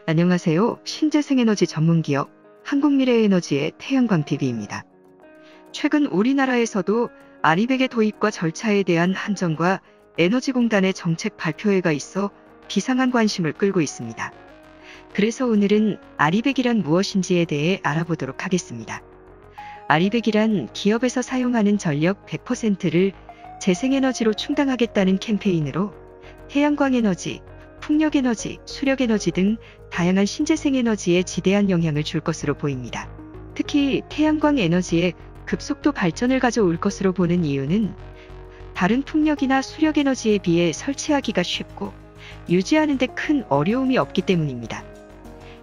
안녕하세요. 신재생에너지 전문기업 한국미래에너지의 태양광 TV입니다. 최근 우리나라에서도 아리백의 도입과 절차에 대한 한전과 에너지공단의 정책 발표회가 있어 비상한 관심을 끌고 있습니다. 그래서 오늘은 아리백이란 무엇인지에 대해 알아보도록 하겠습니다. 아리백이란 기업에서 사용하는 전력 100%를 재생에너지로 충당하겠다는 캠페인으로 태양광에너지, 풍력에너지, 수력에너지 등 다양한 신재생에너지에 지대한 영향을 줄 것으로 보입니다. 특히 태양광 에너지의 급속도 발전을 가져올 것으로 보는 이유는 다른 풍력이나 수력에너지에 비해 설치하기가 쉽고 유지하는 데 큰 어려움이 없기 때문입니다.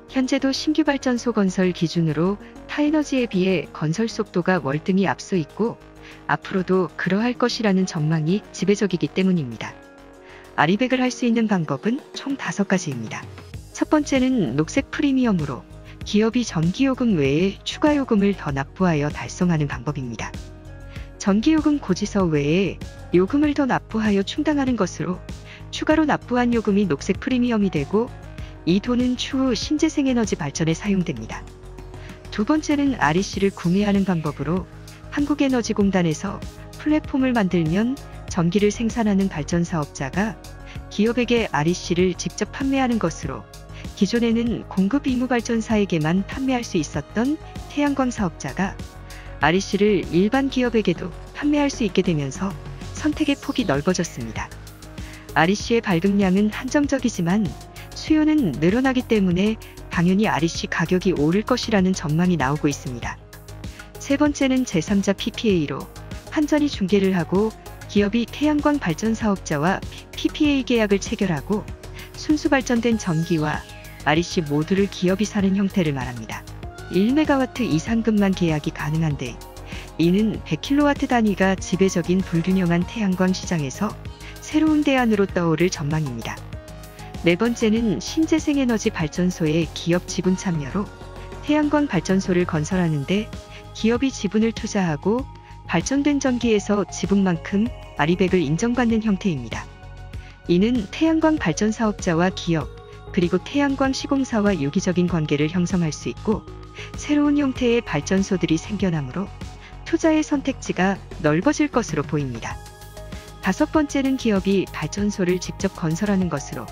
현재도 신규 발전소 건설 기준으로 타에너지에 비해 건설 속도가 월등히 앞서 있고 앞으로도 그러할 것이라는 전망이 지배적이기 때문입니다. 아리백을 할 수 있는 방법은 총 5가지입니다. 첫 번째는 녹색 프리미엄으로 기업이 전기요금 외에 추가 요금을 더 납부하여 달성하는 방법입니다. 전기요금 고지서 외에 요금을 더 납부하여 충당하는 것으로 추가로 납부한 요금이 녹색 프리미엄이 되고 이 돈은 추후 신재생에너지 발전에 사용됩니다. 두 번째는 REC를 구매하는 방법으로 한국에너지공단에서 플랫폼을 만들면 전기를 생산하는 발전 사업자가 기업에게 REC를 직접 판매하는 것으로 기존에는 공급 의무 발전사에게만 판매할 수 있었던 태양광 사업자가 REC를 일반 기업에게도 판매할 수 있게 되면서 선택의 폭이 넓어졌습니다. REC의 발급량은 한정적이지만 수요는 늘어나기 때문에 당연히 REC 가격이 오를 것이라는 전망이 나오고 있습니다. 세 번째는 제3자 PPA로 한전이 중개를 하고 기업이 태양광 발전 사업자와 PPA 계약을 체결하고 순수 발전된 전기와 REC 모두를 기업이 사는 형태를 말합니다. 1MW 이상급만 계약이 가능한데 이는 100kW 단위가 지배적인 불균형한 태양광 시장에서 새로운 대안으로 떠오를 전망입니다. 네 번째는 신재생에너지 발전소의 기업 지분 참여로 태양광 발전소를 건설하는데 기업이 지분을 투자하고 발전된 전기에서 지분만큼 아리백을 인정받는 형태입니다. 이는 태양광 발전 사업자와 기업, 그리고 태양광 시공사와 유기적인 관계를 형성할 수 있고 새로운 형태의 발전소들이 생겨나므로 투자의 선택지가 넓어질 것으로 보입니다. 다섯 번째는 기업이 발전소를 직접 건설하는 것으로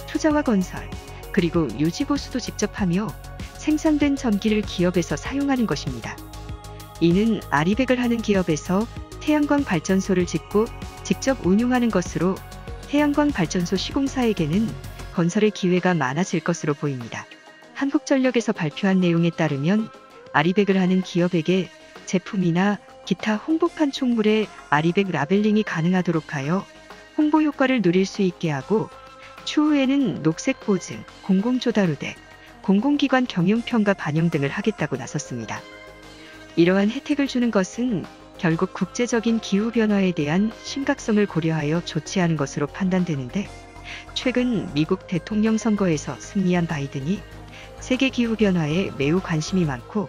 투자와 건설, 그리고 유지 보수도 직접 하며 생산된 전기를 기업에서 사용하는 것입니다. 이는 아리백을 하는 기업에서 태양광 발전소를 짓고 직접 운용하는 것으로 태양광 발전소 시공사에게는 건설의 기회가 많아질 것으로 보입니다. 한국전력에서 발표한 내용에 따르면 아리백을 하는 기업에게 제품이나 기타 홍보판 총물에 아리백 라벨링이 가능하도록 하여 홍보 효과를 누릴 수 있게 하고 추후에는 녹색 보증, 공공조달우대, 공공기관 경영평가 반영 등을 하겠다고 나섰습니다. 이러한 혜택을 주는 것은 결국 국제적인 기후변화에 대한 심각성을 고려하여 조치하는 것으로 판단되는데 최근 미국 대통령 선거에서 승리한 바이든이 세계 기후변화에 매우 관심이 많고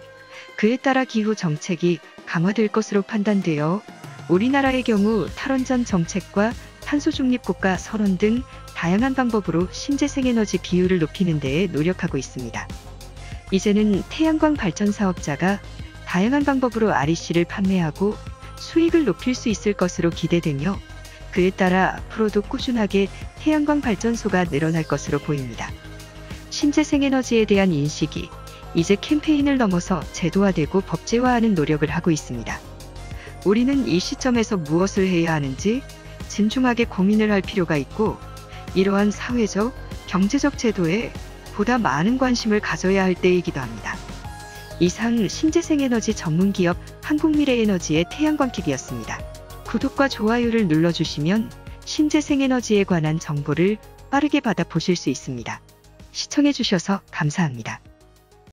그에 따라 기후 정책이 강화될 것으로 판단되어 우리나라의 경우 탈원전 정책과 탄소중립국가 선언 등 다양한 방법으로 신재생에너지 비율을 높이는 데에 노력하고 있습니다. 이제는 태양광 발전 사업자가 다양한 방법으로 REC를 판매하고 수익을 높일 수 있을 것으로 기대되며 그에 따라 앞으로도 꾸준하게 태양광 발전소가 늘어날 것으로 보입니다. 신재생에너지에 대한 인식이 이제 캠페인을 넘어서 제도화되고 법제화하는 노력을 하고 있습니다. 우리는 이 시점에서 무엇을 해야 하는지 진중하게 고민을 할 필요가 있고 이러한 사회적, 경제적 제도에 보다 많은 관심을 가져야 할 때이기도 합니다. 이상 신재생에너지 전문기업 한국미래에너지의 태양광TV였습니다. 구독과 좋아요를 눌러주시면 신재생에너지에 관한 정보를 빠르게 받아보실 수 있습니다. 시청해주셔서 감사합니다.